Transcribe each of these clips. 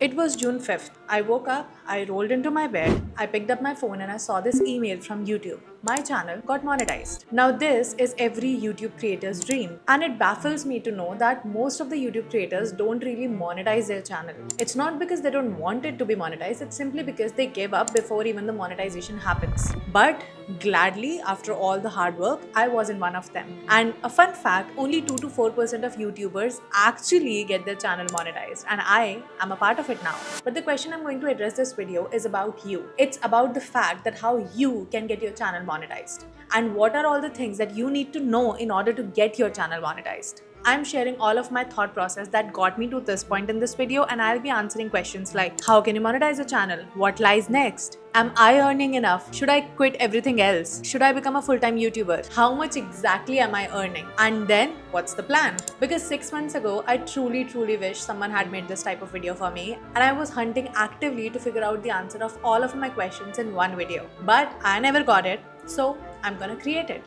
It was June 5th. I woke up, I rolled into my bed, I picked up my phone and I saw this email from YouTube. My channel got monetized. Now, this is every YouTube creator's dream, and it baffles me to know that most of the YouTube creators don't really monetize their channel. It's not because they don't want it to be monetized, it's simply because they give up before even the monetization happens. But gladly, after all the hard work, I wasn't one of them. And a fun fact, only 2 to 4% of YouTubers actually get their channel monetized, and I am a part of it now. But the question I'm going to address this video is about you. It's about the fact that how you can get your channel monetized and what are all the things that you need to know in order to get your channel monetized. I'm sharing all of my thought process that got me to this point in this video, and I'll be answering questions like how can you monetize a channel? What lies next? Am I earning enough? Should I quit everything else? Should I become a full-time YouTuber? How much exactly am I earning? And then what's the plan? Because 6 months ago, I truly wish someone had made this type of video for me, and I was hunting actively to figure out the answer of all of my questions in one video. But I never got it, so I'm gonna create it.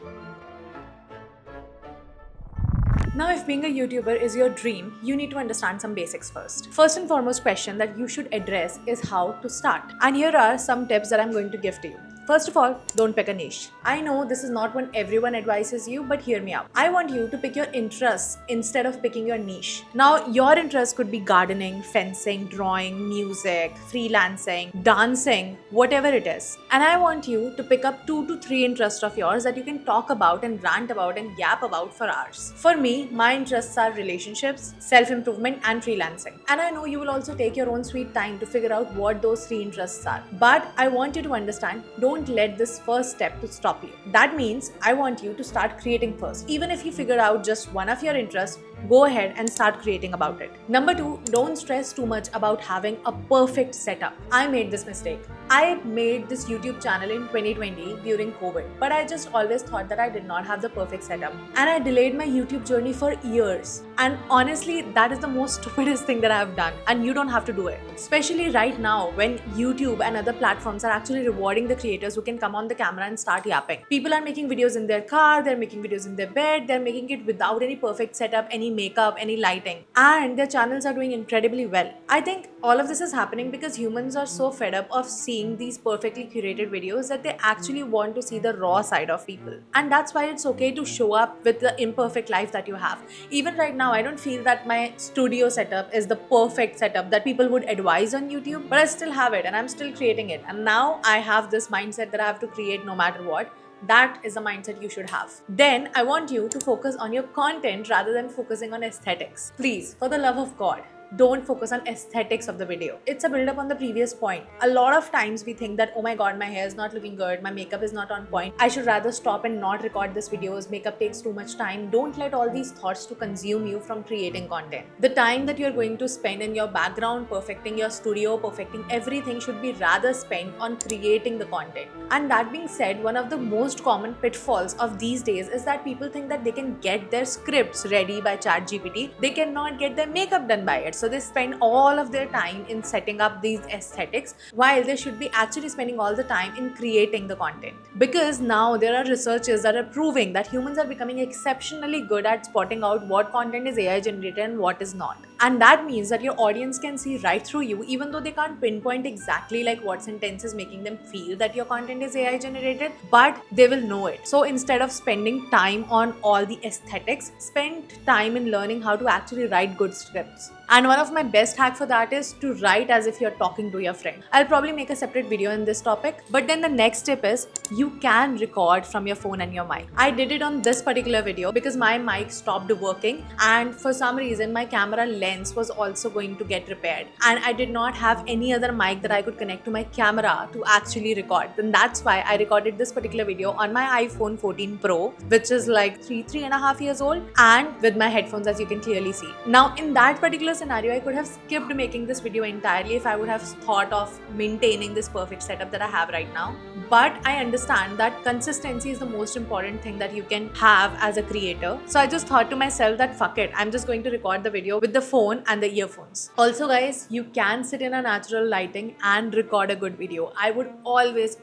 Now, if being a YouTuber is your dream, you need to understand some basics first. First and foremost question that you should address is how to start. And here are some tips that I'm going to give to you. First of all, don't pick a niche. I know this is not what everyone advises you, but hear me out. I want you to pick your interests instead of picking your niche. Now, your interests could be gardening, fencing, drawing, music, freelancing, dancing, whatever it is. And I want you to pick up 2 to 3 interests of yours that you can talk about and rant about and yap about for hours. For me, my interests are relationships, self-improvement, and freelancing. And I know you will also take your own sweet time to figure out what those 3 interests are. But I want you to understand, don't let this first step to stop you. That means I want you to start creating first. Even if you figure out just one of your interests, go ahead and start creating about it. Number 2, don't stress too much about having a perfect setup. I made this mistake. I made this YouTube channel in 2020 during COVID, but I just always thought that I did not have the perfect setup. And I delayed my YouTube journey for years. And honestly, that is the most stupidest thing that I have done. And you don't have to do it. Especially right now when YouTube and other platforms are actually rewarding the creators who can come on the camera and start yapping. People are making videos in their car, they're making videos in their bed, they're making it without any perfect setup, any makeup, any lighting, and their channels are doing incredibly well. I think all of this is happening because humans are so fed up of seeing these perfectly curated videos that they actually want to see the raw side of people. And that's why it's okay to show up with the imperfect life that you have. Even right now, I don't feel that my studio setup is the perfect setup that people would advise on YouTube, but I still have it and I'm still creating it. And now I have this mindset that I have to create no matter what. That is the mindset you should have. Then I want you to focus on your content rather than focusing on aesthetics. Please, for the love of God, don't focus on aesthetics of the video. It's a build up on the previous point. A lot of times we think that, oh my god, my hair is not looking good, my makeup is not on point, I should rather stop and not record this videos, makeup takes too much time. Don't let all these thoughts to consume you from creating content. The time that you're going to spend in your background, perfecting your studio, perfecting everything should be rather spent on creating the content. And that being said, one of the most common pitfalls of these days is that people think that they can get their scripts ready by ChatGPT. They cannot get their makeup done by it. So they spend all of their time in setting up these aesthetics while they should be actually spending all the time in creating the content. Because now there are researchers that are proving that humans are becoming exceptionally good at spotting out what content is AI generated and what is not. And that means that your audience can see right through you, even though they can't pinpoint exactly like what sentence is making them feel that your content is AI generated, but they will know it. So instead of spending time on all the aesthetics, spend time in learning how to actually write good scripts. And one of my best hack for that is to write as if you're talking to your friend. I'll probably make a separate video in this topic, but then the next tip is you can record from your phone and your mic. I did it on this particular video because my mic stopped working, and for some reason my camera lens was also going to get repaired, and I did not have any other mic that I could connect to my camera to actually record. Then that's why I recorded this particular video on my iPhone 14 Pro, which is like 3.5 years old, and with my headphones, as you can clearly see. Now in that particular scenario, I could have skipped making this video entirely if I would have thought of maintaining this perfect setup that I have right now. but I understand that consistency is the most important thing that you can have as a creator. So I just thought to myself that fuck it, I'm just going to record the video with the phone and the earphones. Also guys, you can sit in a natural lighting and record a good video. I would always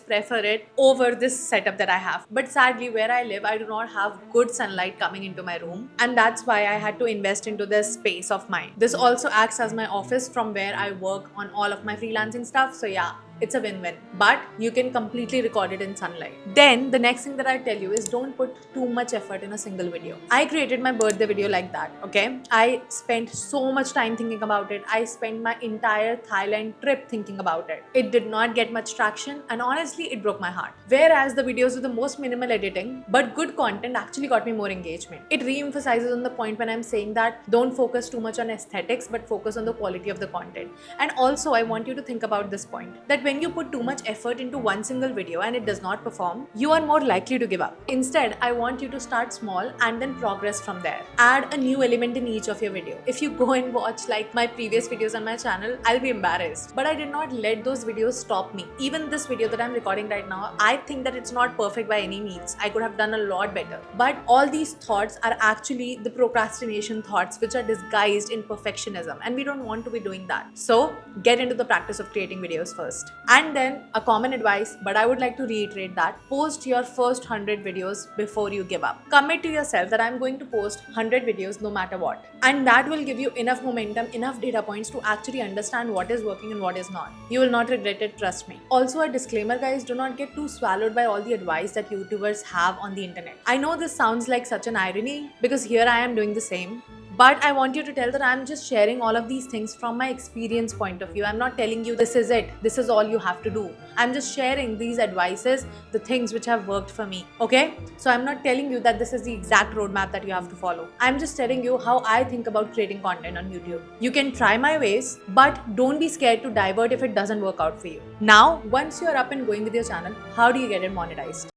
prefer it over this setup that I have. But sadly, where I live, I do not have good sunlight coming into my room, and that's why I had to invest into this space of mine. This also acts as my office from where I work on all of my freelancing stuff. So yeah, it's a win-win, but you can completely record it in sunlight. Then the next thing that I tell you is don't put too much effort in a single video. I created my birthday video like that, okay? I spent so much time thinking about it. I spent my entire Thailand trip thinking about it. It did not get much traction, and honestly, it broke my heart. Whereas the videos with the most minimal editing but good content actually got me more engagement. It re-emphasizes on the point when I'm saying that don't focus too much on aesthetics but focus on the quality of the content. And also, I want you to think about this point, that when you put too much effort into one single video and it does not perform, you are more likely to give up. Instead, I want you to start small and then progress from there. Add a new element in each of your video. If you go and watch like my previous videos on my channel, I'll be embarrassed. But I did not let those videos stop me. Even this video that I'm recording right now, I think that it's not perfect by any means. I could have done a lot better. But all these thoughts are actually the procrastination thoughts which are disguised in perfectionism, and we don't want to be doing that. So get into the practice of creating videos first. And then a common advice, but I would like to reiterate that post your first 100 videos before you give up. Commit to yourself that I'm going to post 100 videos no matter what. And that will give you enough momentum, enough data points to actually understand what is working and what is not. You will not regret it, trust me. Also a disclaimer guys, do not get too swallowed by all the advice that YouTubers have on the internet. I know this sounds like such an irony because here I am doing the same. But I want you to tell that I'm just sharing all of these things from my experience point of view. I'm not telling you this is it, this is all you have to do. I'm just sharing these advices, the things which have worked for me, okay? So I'm not telling you that this is the exact roadmap that you have to follow. I'm just telling you how I think about creating content on YouTube. You can try my ways, but don't be scared to divert if it doesn't work out for you. Now, once you're up and going with your channel, how do you get it monetized?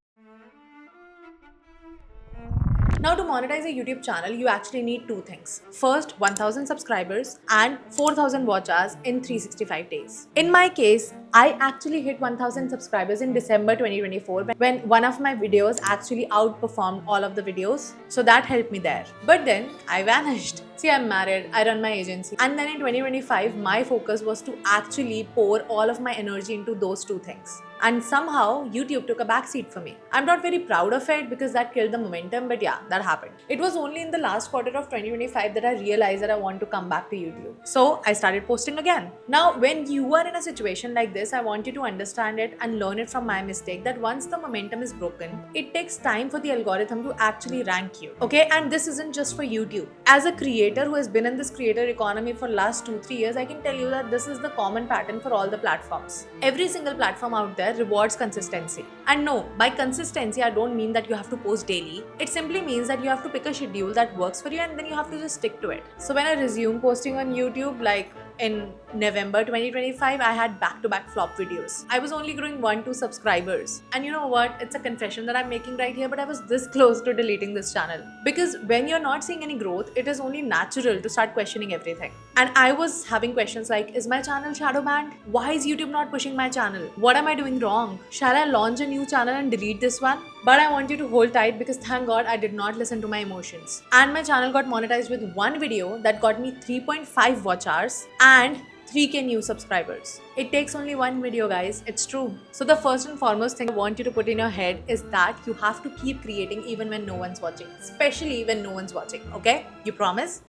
Now to monetize a YouTube channel, you actually need two things. First, 1000 subscribers and 4000 watch hours in 365 days. In my case, I actually hit 1000 subscribers in December 2024 when one of my videos actually outperformed all of the videos. So that helped me there. But then I vanished. See, I'm married, I run my agency. And then in 2025, my focus was to actually pour all of my energy into those two things. And somehow, YouTube took a backseat for me. I'm not very proud of it because that killed the momentum, but yeah, that happened. It was only in the last quarter of 2025 that I realized that I want to come back to YouTube. So I started posting again. Now, when you are in a situation like this, I want you to understand it and learn it from my mistake that once the momentum is broken, it takes time for the algorithm to actually rank you. Okay, and this isn't just for YouTube. As a creator who has been in this creator economy for last 2-3 years, I can tell you that this is the common pattern for all the platforms. Every single platform out there rewards consistency. And no, by consistency, I don't mean that you have to post daily. It simply means that you have to pick a schedule that works for you and then you have to just stick to it. So when I resumed posting on YouTube, like in November 2025, I had back-to-back flop videos. I was only growing 1-2 subscribers. And you know what? It's a confession that I'm making right here, but I was this close to deleting this channel. Because when you're not seeing any growth, it is only natural to start questioning everything. And I was having questions like, is my channel shadow banned? Why is YouTube not pushing my channel? What am I doing wrong? Shall I launch a new channel and delete this one? But I want you to hold tight because thank God I did not listen to my emotions. And my channel got monetized with one video that got me 3.5 watch hours and 3k new subscribers. It takes only one video, guys. It's true. So the first and foremost thing I want you to put in your head is that you have to keep creating even when no one's watching. Especially when no one's watching, okay? You promise?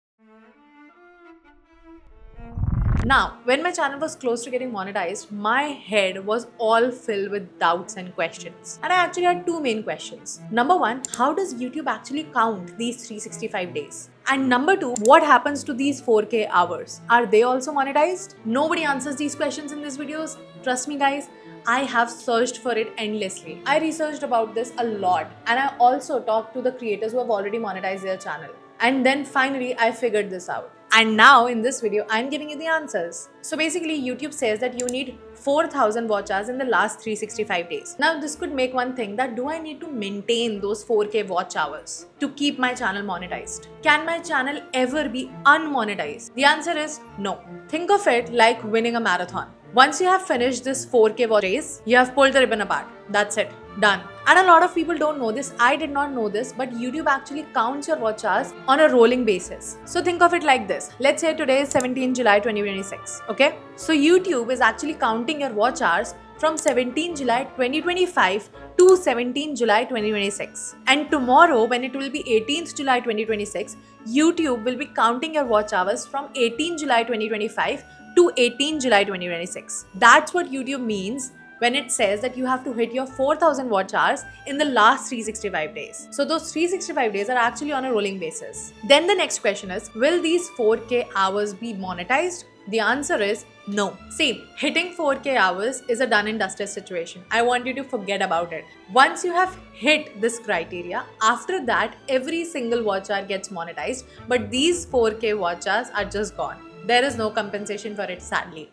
Now, when my channel was close to getting monetized, my head was all filled with doubts and questions. And I actually had two main questions. Number one, how does YouTube actually count these 365 days? And number two, what happens to these 4K hours? Are they also monetized? Nobody answers these questions in these videos. Trust me, guys. I have searched for it endlessly. I researched about this a lot. And I also talked to the creators who have already monetized their channel. And then finally, I figured this out. And now in this video, I'm giving you the answers. So basically, YouTube says that you need 4,000 watch hours in the last 365 days. Now, this could make one thing that do I need to maintain those 4K watch hours to keep my channel monetized? Can my channel ever be unmonetized? The answer is no. Think of it like winning a marathon. Once you have finished this 4K watch race, you have pulled the ribbon apart. That's it. Done. And a lot of people don't know this. I did not know this, but YouTube actually counts your watch hours on a rolling basis. So think of it like this. Let's say today is 17 July 2026. Okay? So YouTube is actually counting your watch hours from 17 July 2025 to 17 July 2026. And tomorrow, when it will be 18th July 2026, YouTube will be counting your watch hours from 18 July 2025 to 18 July 2026. That's what YouTube means when it says that you have to hit your 4,000 watch hours in the last 365 days. So those 365 days are actually on a rolling basis. Then the next question is, will these 4K hours be monetized? The answer is no. See, hitting 4K hours is a done and dusted situation. I want you to forget about it. Once you have hit this criteria, after that, every single watch hour gets monetized, but these 4K watch hours are just gone. There is no compensation for it, sadly.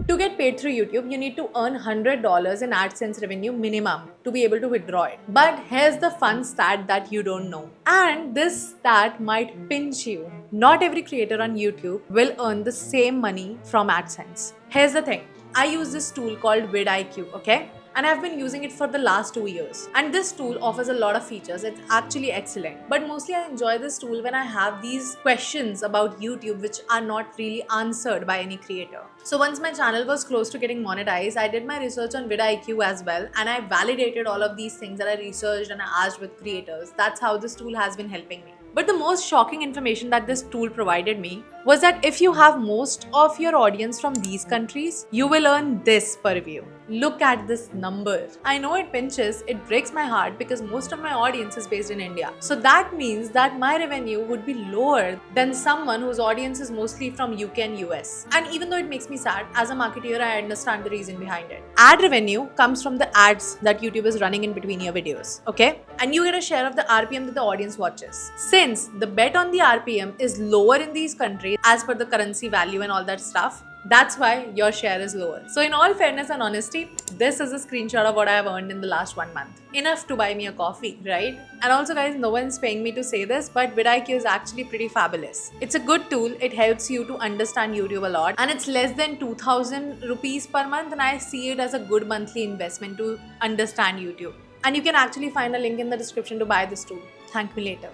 To get paid through YouTube, you need to earn $100 in AdSense revenue minimum to be able to withdraw it. But here's the fun stat that you don't know. And this stat might pinch you. Not every creator on YouTube will earn the same money from AdSense. Here's the thing. I use this tool called vidIQ, okay? And I've been using it for the last 2 years. And this tool offers a lot of features. It's actually excellent. But mostly I enjoy this tool when I have these questions about YouTube which are not really answered by any creator. So once my channel was close to getting monetized, I did my research on vidIQ as well, and I validated all of these things that I researched and I asked with creators. That's how this tool has been helping me. But the most shocking information that this tool provided me was that if you have most of your audience from these countries, you will earn this per view. Look at this number. I know it pinches, it breaks my heart because most of my audience is based in India. So that means that my revenue would be lower than someone whose audience is mostly from UK and US. And even though it makes me sad, as a marketer, I understand the reason behind it. Ad revenue comes from the ads that YouTube is running in between your videos, okay? And you get a share of the RPM that the audience watches. Since the bet on the RPM is lower in these countries as per the currency value and all that stuff, that's why your share is lower. So in all fairness and honesty, this is a screenshot of what I have earned in the last 1 month. Enough to buy me a coffee, right? And also guys, no one's paying me to say this, but vidIQ is actually pretty fabulous. It's a good tool. It helps you to understand YouTube a lot, and it's less than 2,000 rupees per month, and I see it as a good monthly investment to understand YouTube. And you can actually find a link in the description to buy this tool. Thank me later.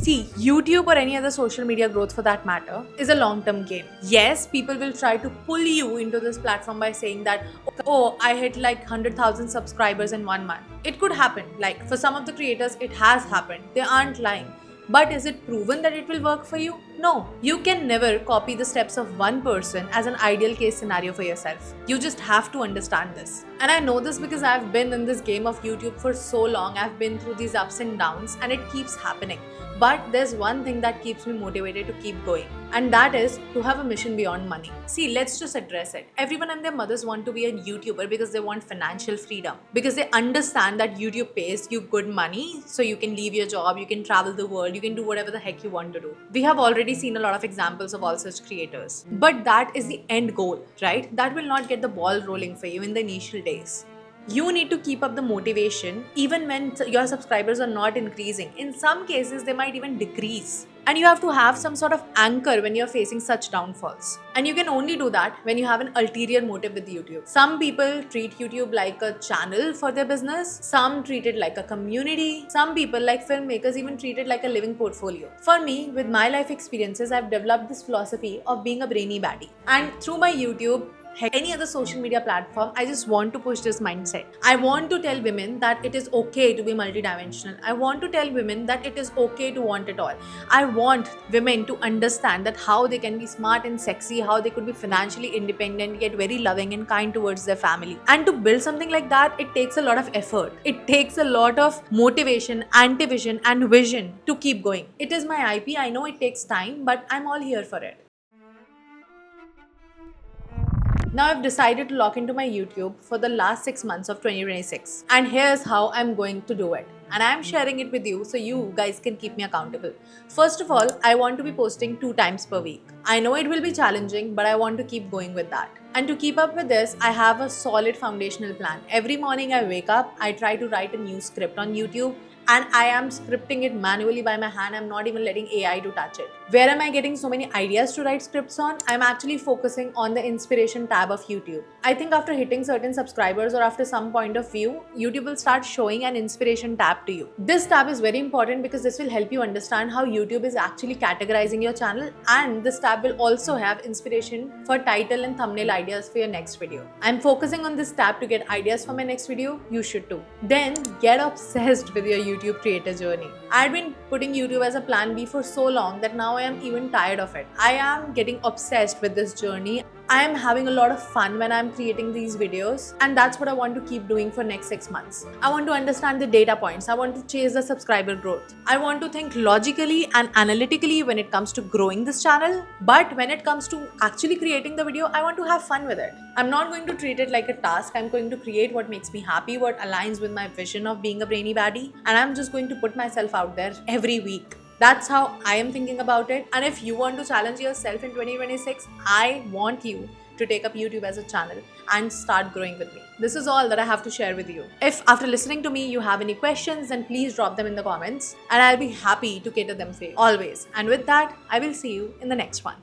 See, YouTube or any other social media growth for that matter is a long-term game. Yes, people will try to pull you into this platform by saying that, oh, I hit like 100,000 subscribers in 1 month. It could happen. Like for some of the creators, it has happened. They aren't lying. But is it proven that it will work for you? No. You can never copy the steps of one person as an ideal case scenario for yourself. You just have to understand this. And I know this because I've been in this game of YouTube for so long. I've been through these ups and downs, and it keeps happening. But there's one thing that keeps me motivated to keep going, and that is to have a mission beyond money. See, let's just address it. Everyone and their mothers want to be a YouTuber because they want financial freedom, because they understand that YouTube pays you good money so you can leave your job, you can travel the world, you can do whatever the heck you want to do. We have already seen a lot of examples of all such creators. But that is the end goal, right? That will not get the ball rolling for you in the initial days. You need to keep up the motivation even when your subscribers are not increasing. In some cases, they might even decrease. And you have to have some sort of anchor when you're facing such downfalls. And you can only do that when you have an ulterior motive with YouTube. Some people treat YouTube like a channel for their business. Some treat it like a community. Some people, like filmmakers, even treat it like a living portfolio. For me, with my life experiences, I've developed this philosophy of being a brainy baddie. And through my YouTube, heck, any other social media platform, I just want to push this mindset. I want to tell women that it is okay to be multidimensional. I want to tell women that it is okay to want it all. I want women to understand that how they can be smart and sexy, how they could be financially independent, yet very loving and kind towards their family. And to build something like that, it takes a lot of effort. It takes a lot of motivation, anti-vision and vision to keep going. It is my IP. I know it takes time, but I'm all here for it. Now I've decided to lock into my YouTube for the last 6 months of 2026. And here's how I'm going to do it. And I'm sharing it with you so you guys can keep me accountable. First of all, I want to be posting 2 times per week. I know it will be challenging, but I want to keep going with that. And to keep up with this, I have a solid foundational plan. Every morning I wake up, I try to write a new script on YouTube, and I am scripting it manually by my hand. I'm not even letting AI to touch it. Where am I getting so many ideas to write scripts on? I'm actually focusing on the inspiration tab of YouTube. I think after hitting certain subscribers or after some point of view, YouTube will start showing an inspiration tab to you. This tab is very important because this will help you understand how YouTube is actually categorizing your channel, and this tab will also have inspiration for title and thumbnail ideas for your next video. I'm focusing on this tab to get ideas for my next video. You should too. Then get obsessed with your YouTube creator journey. I've been putting YouTube as a plan B for so long that now I am even tired of it. I am getting obsessed with this journey. I am having a lot of fun when I'm creating these videos, and that's what I want to keep doing for next 6 months. I want to understand the data points. I want to chase the subscriber growth. I want to think logically and analytically when it comes to growing this channel, but when it comes to actually creating the video, I want to have fun with it. I'm not going to treat it like a task. I'm going to create what makes me happy, what aligns with my vision of being a brainy baddie, and I'm just going to put myself out there every week. That's how I am thinking about it. And if you want to challenge yourself in 2026, I want you to take up YouTube as a channel and start growing with me. This is all that I have to share with you. If after listening to me you have any questions, then please drop them in the comments and I'll be happy to cater them for you always. And with that, I will see you in the next one.